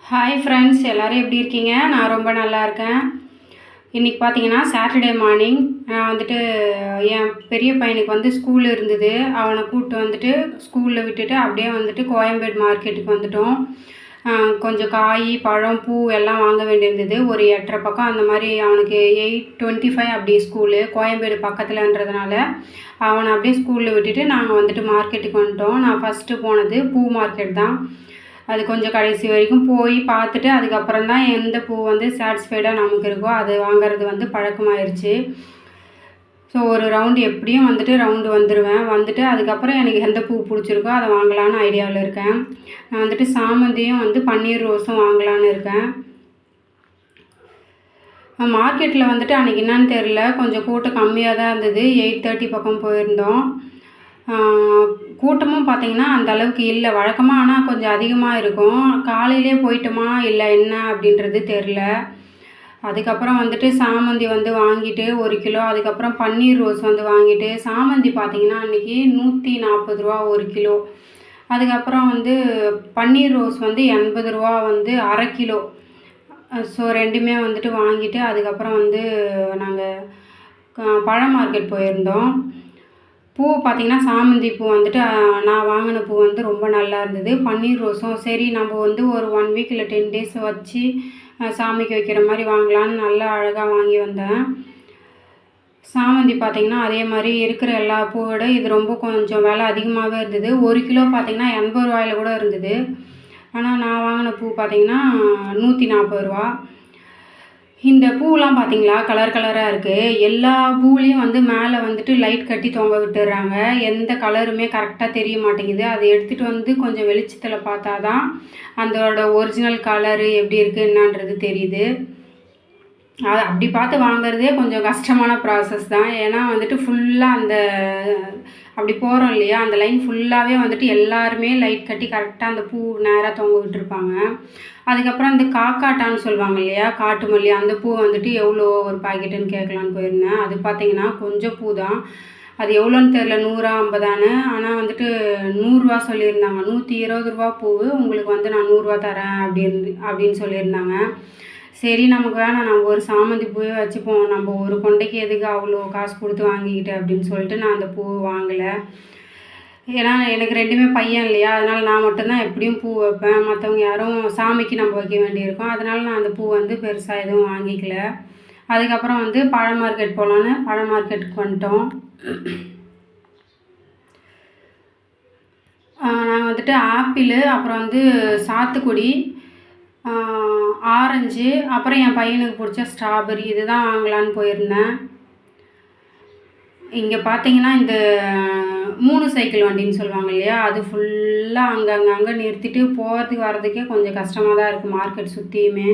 Hi friends, எல்லோரும் எப்படி இருக்கீங்க? நான் ரொம்ப நல்லா இருக்கேன். இன்றைக்கி பார்த்தீங்கன்னா சாட்டர்டே மார்னிங் நான் வந்துட்டு என் பெரிய பையனுக்கு வந்து ஸ்கூல் இருந்தது. அவனை கூப்பிட்டு வந்துட்டு ஸ்கூலில் விட்டுட்டு அப்படியே வந்துட்டு கோயம்பேடு மார்க்கெட்டுக்கு வந்துட்டோம். கொஞ்சம் காய், பழம், பூ எல்லாம் வாங்க வேண்டியிருந்தது. ஒரு 8:30 பக்கம் அந்த மாதிரி. அவனுக்கு 8:25 அப்படி ஸ்கூலு. கோயம்பேடு பக்கத்தில்ன்றதுனால அவனை அப்படியே ஸ்கூலில் விட்டுட்டு நாங்கள் வந்துட்டு மார்க்கெட்டுக்கு வந்துட்டோம். நான் ஃபஸ்ட்டு போனது பூ மார்க்கெட் தான். அது கொஞ்சம் கடைசி வரைக்கும் போய் பார்த்துட்டு அதுக்கப்புறம் தான் எந்த பூ வந்து சாட்டிஸ்ஃபைடாக நமக்கு இருக்கோ அது வாங்கிறது வந்து பழக்கமாயிருச்சு. ஸோ ஒரு ரவுண்டு எப்படியும் வந்துட்டு ரவுண்டு வந்துடுவேன். வந்துட்டு அதுக்கப்புறம் எனக்கு எந்த பூ பிடிச்சிருக்கோ அதை வாங்கலான்னு ஐடியாவில் இருக்கேன். நான் வந்துட்டு சாமந்தியும் வந்து பன்னீர் ரோஸும் வாங்கலான்னு இருக்கேன். மார்க்கெட்டில் வந்துட்டு அன்றைக்கி என்னன்னு தெரில, கொஞ்சம் கூட்டம் கம்மியாக தான் இருந்தது. 8:30 பக்கம் போயிருந்தோம். கூட்டமும் பார்த்திங்கன்னா அந்த அளவுக்கு இல்லை. வழக்கமாக ஆனால் கொஞ்சம் அதிகமாக இருக்கும். காலையிலே போயிட்டோமா இல்லை என்ன அப்படின்றது தெரில. அதுக்கப்புறம் வந்துட்டு சாமந்தி வந்து வாங்கிட்டு 1 கிலோ, அதுக்கப்புறம் பன்னீர் ரோஸ் வந்து வாங்கிட்டு, சாமந்தி பார்த்திங்கன்னா அன்றைக்கி 140 ரூபா 1 கிலோ. அதுக்கப்புறம் வந்து பன்னீர் ரோஸ் வந்து 80 ரூபா வந்து அரை கிலோ. ஸோ ரெண்டுமே வந்துட்டு வாங்கிட்டு அதுக்கப்புறம் வந்து நாங்கள் பழ மார்க்கெட் போயிருந்தோம். பூ பார்த்திங்கன்னா சாமந்தி பூ வந்துட்டு நான் வாங்கின பூ வந்து ரொம்ப நல்லா இருந்தது. பன்னீர் ரோஸும் சரி நம்ம வந்து ஒரு 1 வீக் இல்லை 10 டேஸ் வச்சு சாமிக்கு வைக்கிற மாதிரி வாங்கலான்னு நல்லா அழகாக வாங்கி வந்தேன். சாமந்தி பார்த்திங்கன்னா அதே மாதிரி இருக்கிற எல்லா பூவோட இது ரொம்ப கொஞ்சம் விலை அதிகமாகவே இருந்தது. 1 கிலோ பார்த்திங்கன்னா 80 ரூபாயில் கூட இருந்தது. ஆனால் நான் வாங்கின பூ பார்த்திங்கன்னா 140 ரூபா. இந்த பூவெலாம் பார்த்திங்களா கலர் கலராக இருக்குது. எல்லா பூலேயும் வந்து மேலே வந்துட்டு லைட் கட்டி தொங்க விட்டுடுறாங்க. எந்த கலருமே கரெக்டாக தெரிய மாட்டேங்குது. அதை எடுத்துகிட்டு வந்து கொஞ்சம் வெளிச்சத்தில் பார்த்தா தான் அதோட ஒரிஜினல் கலரு எப்படி இருக்குது என்னன்றது தெரியுது. அது அப்படி பார்த்து வாங்குறதே கொஞ்சம் கஷ்டமான ப்ராசஸ் தான். ஏன்னா வந்துட்டு ஃபுல்லாக அந்த அப்படி போகிறோம் இல்லையா, அந்த லைன் ஃபுல்லாகவே வந்துட்டு எல்லாருமே லைட் கட்டி கரெக்டாக அந்த பூ நேராக தொங்க விட்டுருப்பாங்க. அதுக்கப்புறம் அந்த காக்காட்டான்னு சொல்லுவாங்க இல்லையா, காட்டு மல்லி, அந்த பூ வந்துட்டு எவ்வளோ ஒரு பாக்கெட்டுன்னு கேட்கலான்னு போயிருந்தேன். அது பார்த்திங்கன்னா கொஞ்சம் பூ தான். அது எவ்வளோன்னு தெரில, 100 50 ஆனால் வந்துட்டு 100 ரூபா சொல்லியிருந்தாங்க. 120 ரூபா பூவு, உங்களுக்கு வந்து நான் 100 ரூபா தரேன் அப்படின்னு சொல்லியிருந்தாங்க. சரி நமக்கு வேணாம், நம்ம ஒரு சாமந்தி பூவே வச்சுப்போம், நம்ம ஒரு கொண்டைக்கு எதுக்கு அவ்வளோ காசு கொடுத்து வாங்கிக்கிட்டு அப்படின்னு சொல்லிட்டு நான் அந்த பூவை வாங்கலை. ஏன்னா எனக்கு 2மே பையன் இல்லையா, அதனால் நான் மட்டும்தான் எப்படியும் பூ வைப்பேன். மற்றவங்க யாரும் சாமிக்கு நம்ம வைக்க வேண்டியிருக்கும். அதனால் நான் அந்த பூ வந்து பெருசாக எதுவும் வாங்கிக்கல. அதுக்கப்புறம் வந்து பழ மார்க்கெட் போகலான்னு பழ மார்க்கெட்டுக்கு வந்துட்டோம். நாங்கள் வந்துட்டு ஆப்பிள், அப்புறம் வந்து சாத்துக்குடி, ஆரஞ்சு, அப்புறம் என் பையனுக்கு பிடிச்ச ஸ்ட்ராபெரி இது தான் வாங்கலான்னு போயிருந்தேன். இங்கே பார்த்தீங்கன்னா இந்த 3 சைக்கிள் வண்டின்னு சொல்லுவாங்க இல்லையா, அது ஃபுல்லாக அங்கங்கே நிறுத்திட்டு போகிறதுக்கு வர்றதுக்கே கொஞ்சம் கஷ்டமாக தான் இருக்குது மார்க்கெட் சுற்றியுமே.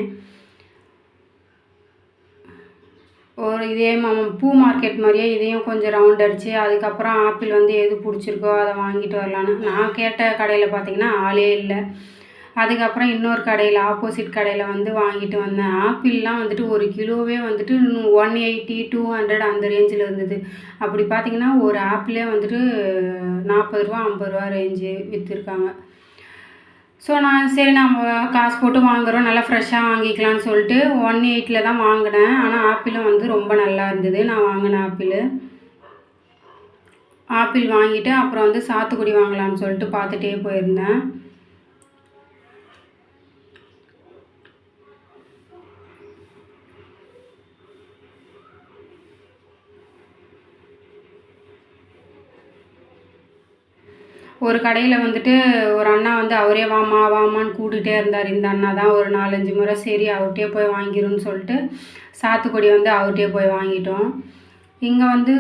ஒரு இதே பூ மார்க்கெட் மாதிரியே இதையும் கொஞ்சம் ரவுண்ட் அடித்து அதுக்கப்புறம் ஆப்பிள் வந்து எது பிடிச்சிருக்கோ அதை வாங்கிட்டு வரலான்னு நான் கேட்ட கடையில் பார்த்திங்கன்னா ஆளே இல்லை. அதுக்கப்புறம் இன்னொரு கடையில் ஆப்போசிட் கடையில் வந்து வாங்கிட்டு வந்தேன். ஆப்பிள்லாம் வந்துட்டு 1 கிலோவே வந்துட்டு 180 200 அந்த ரேஞ்சில் இருந்தது. அப்படி பார்த்திங்கன்னா ஒரு ஆப்பிளே வந்துட்டு 40 ரூபா 50 ரூபா ரேஞ்சு விற்றுருக்காங்க. ஸோ நான் சரி நம்ம காசு போட்டு வாங்குகிறோம், நல்லா ஃப்ரெஷ்ஷாக வாங்கிக்கலான்னு சொல்லிட்டு 180 தான் வாங்கினேன். ஆனால் ஆப்பிளும் வந்து ரொம்ப நல்லா இருந்தது. நான் வாங்கின ஆப்பிள் வாங்கிட்டு அப்புறம் வந்து சாத்துக்குடி வாங்கலான்னு சொல்லிட்டு பார்த்துட்டே போயிருந்தேன். ஒரு கடையில் வந்துட்டு ஒரு அண்ணா வந்து அவரே வாமா வாமான்னு கூப்பிட்டுட்டே இருந்தார். இந்த அண்ணா தான் ஒரு 4-5 முறை. சரி அவர்கிட்டே போய் வாங்கிருன்னு சொல்லிட்டு சாத்துக்குடி வந்து அவர்கிட்டே போய் வாங்கிட்டோம். இங்கே வந்து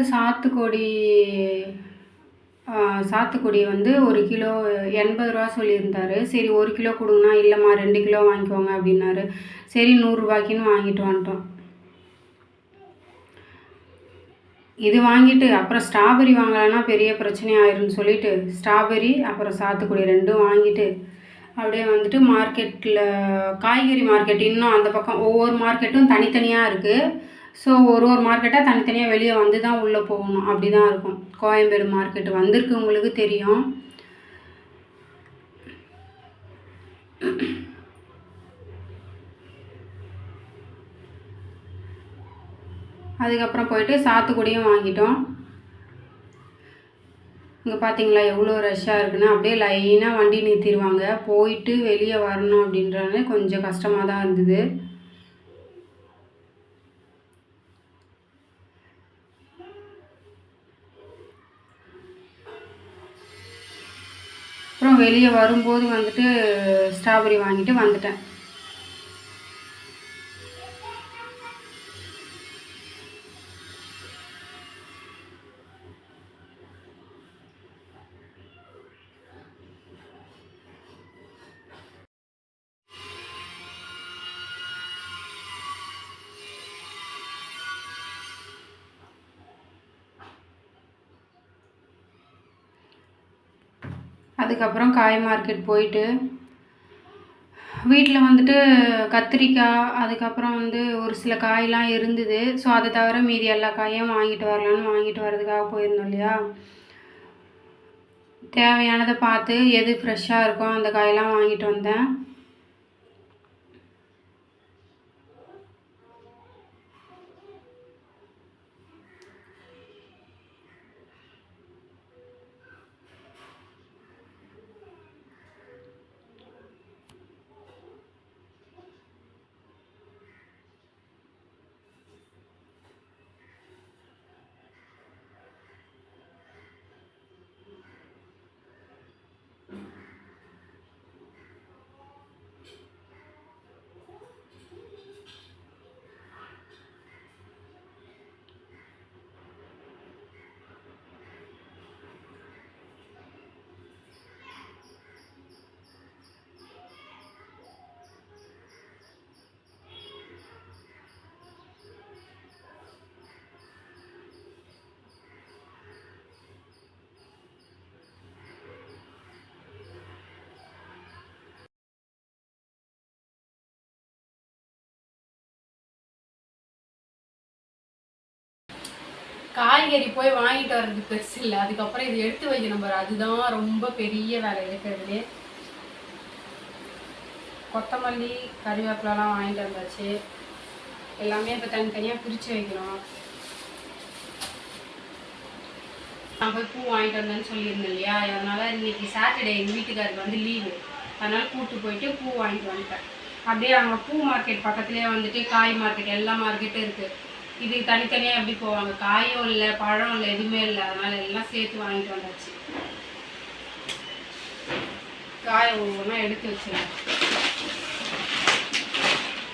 சாத்துக்குடி வந்து 1 கிலோ 80 ரூபா சொல்லியிருந்தார். சரி 1 கிலோ கொடுங்கண்ணா. இல்லைம்மா 2 கிலோ வாங்கிக்கோங்க அப்படின்னாரு. சரி 100 ரூபாய்க்குன்னு வாங்கிட்டு வந்துட்டோம். இது வாங்கிட்டு அப்புறம் ஸ்ட்ராபெரி வாங்கலைன்னா பெரிய பிரச்சனை ஆயிரும்னு சொல்லிட்டு ஸ்ட்ராபெரி அப்புறம் சாத்துக்குடி 2ம் வாங்கிட்டு அப்படியே வந்துட்டு மார்க்கெட்டில் காய்கறி மார்க்கெட் இன்னும் அந்த பக்கம் ஒவ்வொரு மார்க்கெட்டும் தனித்தனியாக இருக்குது. ஸோ ஒரு மார்க்கெட்டாக தனித்தனியாக வெளியே வந்து தான் உள்ளே போகணும். அப்படி தான் இருக்கும். கோயம்பேடு மார்க்கெட்டு வந்திருக்கு, உங்களுக்கு தெரியும். அதுக்கப்புறம் போயிட்டு சாத்துக்குடியும் வாங்கிட்டோம். இங்கே பார்த்தீங்களா எவ்வளோ ரஷ்ஷாக இருக்குன்னு. அப்படியே லைனாக வண்டி நிறுத்திடுவாங்க. போயிட்டு வெளியே வரணும் அப்படின்றது கொஞ்சம் கஷ்டமாக தான் இருந்தது. அப்புறம் வெளியே வரும்போது வந்துட்டு ஸ்ட்ராபெரி வாங்கிட்டு வந்துட்டேன். அதுக்கப்புறம் காய் மார்க்கெட் போயிட்டு வீட்டில் வந்துட்டு கத்திரிக்காய், அதுக்கப்புறம் வந்து ஒரு சில காயெலாம் இருந்தது. ஸோ அதை தவிர மீதி எல்லா காயும் வாங்கிட்டு வரலான்னு வாங்கிட்டு வரதுக்காக போயிருந்தோம் இல்லையா. தேவையானதை பார்த்து எது ஃப்ரெஷ்ஷாக இருக்கோ அந்த காயெல்லாம் வாங்கிட்டு வந்தேன். காய்கறி போய் வாங்கிட்டு வர்றது பெருசு இல்லை, அதுக்கப்புறம் இது எடுத்து வைக்கணும் பாரு, அதுதான் ரொம்ப பெரிய வேலை இருக்கிறதுலே. கொத்தமல்லி கறிவேப்பிலலாம் வாங்கிட்டு வந்தாச்சு. எல்லாமே இப்போ தனித்தனியாக பிரித்து வைக்கணும். நான் போய் பூ வாங்கிட்டு வந்தேன்னு சொல்லியிருந்தேன் இல்லையா, அதனால் இன்றைக்கி சாட்டர்டே எங்கள் வீட்டுக்காருக்கு வந்து லீவு, அதனால் கூப்பிட்டு போயிட்டு பூ வாங்கிட்டு வந்துட்டேன். அப்படியே அங்கே பூ மார்க்கெட் பக்கத்துலேயே வந்துட்டு காய் மார்க்கெட் எல்லா மார்க்கெட்டும் இருக்குது. இது தனித்தனியாக எப்படி போவாங்க, காயும் இல்லை பழம் இல்லை எதுவுமே இல்லை, அதனால் எல்லாம் சேர்த்து வாங்கிட்டு வந்தாச்சு. காயை ஒவ்வொன்றா எடுத்து வச்சுருவேன்.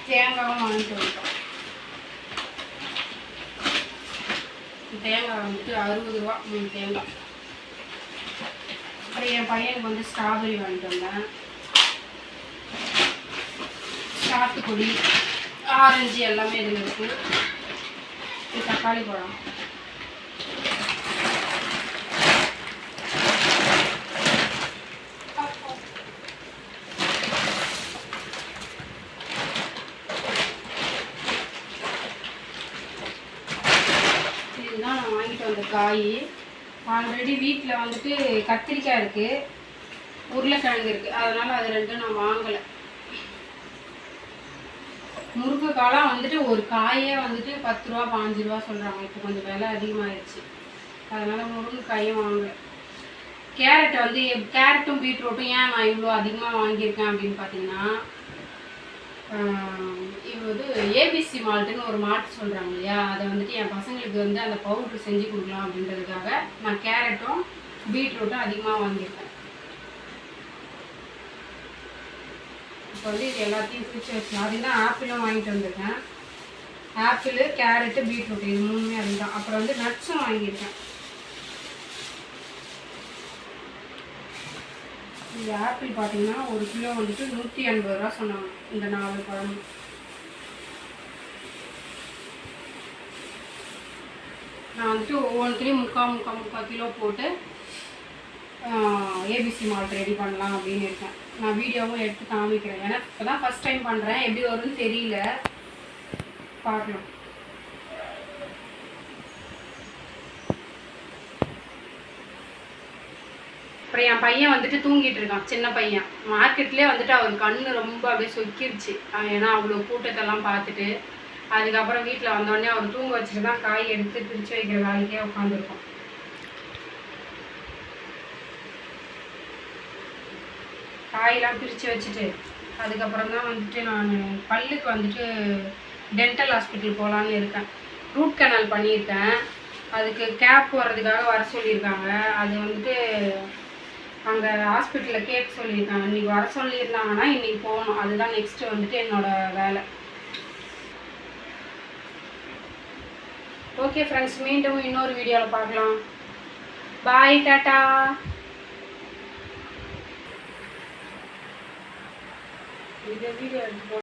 தேங்காயும் வாங்கிட்டு வந்துட்டோம். தேங்காய் வந்துட்டு 60 ரூபா 3 தேங்காய். அப்புறம் என் பையனுக்கு வந்து ஸ்ட்ராபெரி வாங்கிட்டு வந்தேன். சாத்துக்குடி, ஆரஞ்சு எல்லாமே இதில் இருக்குது. இது தக்காளி பழம். இதுதான் நான் வாங்கிட்டு வந்த காய். ஆல்ரெடி வீட்டில் வந்துட்டு கத்திரிக்காய் இருக்குது, உருளைக்கிழங்கு இருக்குது, அதனால் அது ரெண்டும் நான் வாங்கலை. முருங்கைக்காலாம் வந்துட்டு ஒரு காயே வந்துட்டு 10 ரூபா 15 ரூபா சொல்கிறாங்க. இப்போ கொஞ்சம் விலை அதிகமாகிடுச்சு, அதனால் முருங்கைக்காயும் வாங்கலை. கேரட் வந்து கேரட்டும் பீட்ரூட்டும் ஏன் நான் இவ்வளோ அதிகமாக வாங்கியிருக்கேன் அப்படின்னு பார்த்தீங்கன்னா, இது ஏபிசி மால்ட்டுன்னு ஒரு மால்ட் சொல்கிறாங்க இல்லையா, அதை வந்துட்டு என் பசங்களுக்கு வந்து அந்த பவுட்ரு செஞ்சு கொடுக்கலாம் அப்படின்றதுக்காக நான் கேரட்டும் பீட்ரூட்டும் அதிகமாக வாங்கியிருக்கேன். இப்போ வந்து இது எல்லாத்தையும் பிரித்து வச்சுக்கலாம். அதுதான் ஆப்பிளும் வாங்கிட்டு வந்திருக்கேன். ஆப்பிள், கேரட்டு, பீட்ரூட் இது 3மே அதுதான். அப்புறம் வந்து நட்ஸும் வாங்கியிருக்கேன். இந்த ஆப்பிள் பார்த்தீங்கன்னா 1 கிலோ வந்துட்டு 180 ரூபா சொன்னாங்க. இந்த 4 பழம் நான் வந்துட்டு ஒவ்வொன்றுத்தையும் முக்கால் கிலோ போட்டு ஏபிசி மால்ட் ரெடி பண்ணலாம் அப்படின்னு இருக்கேன். நான் வீடியோவும் எடுத்து காமிக்கிறேன், ஏன்னா இப்போ தான் ஃபஸ்ட் டைம் பண்ணுறேன், எப்படி வரும்னு தெரியல, பார்க்கலாம். அப்புறம் என் பையன் வந்துட்டு தூங்கிட்டு இருக்கான், சின்ன பையன். மார்க்கெட்லேயே வந்துட்டு அவர் கண்ணு ரொம்ப அப்படியே சொக்கிருச்சு, ஏன்னா அவ்வளோ கூட்டத்தெல்லாம் பார்த்துட்டு. அதுக்கப்புறம் வீட்டில் வந்தோடனே அவர் தூங்க வச்சுட்டு தான் காய் எடுத்து பிரித்து வைக்கிற வேலைக்கே உட்காந்துருக்கோம். காயெல்லாம் பிரித்து வச்சுட்டு அதுக்கப்புறம் தான் வந்துட்டு நான் பல்லுக்கு வந்துட்டு டென்டல் ஹாஸ்பிட்டல் போகலான்னு இருக்கேன். ரூட் கனால் பண்ணியிருக்கேன். அதுக்கு கேப் போடுறதுக்காக வர சொல்லியிருக்காங்க. அது வந்துட்டு அங்கே ஹாஸ்பிட்டலில் கேட்க சொல்லியிருக்காங்க. இன்றைக்கி வர சொல்லியிருந்தாங்கன்னா இன்றைக்கி போகணும். அதுதான் நெக்ஸ்ட்டு வந்துட்டு என்னோடய வேலை. ஓகே ஃப்ரெண்ட்ஸ், மீண்டும் இன்னொரு வீடியோவில் பார்க்கலாம். பாய், டாட்டா. இந்த வீடியோ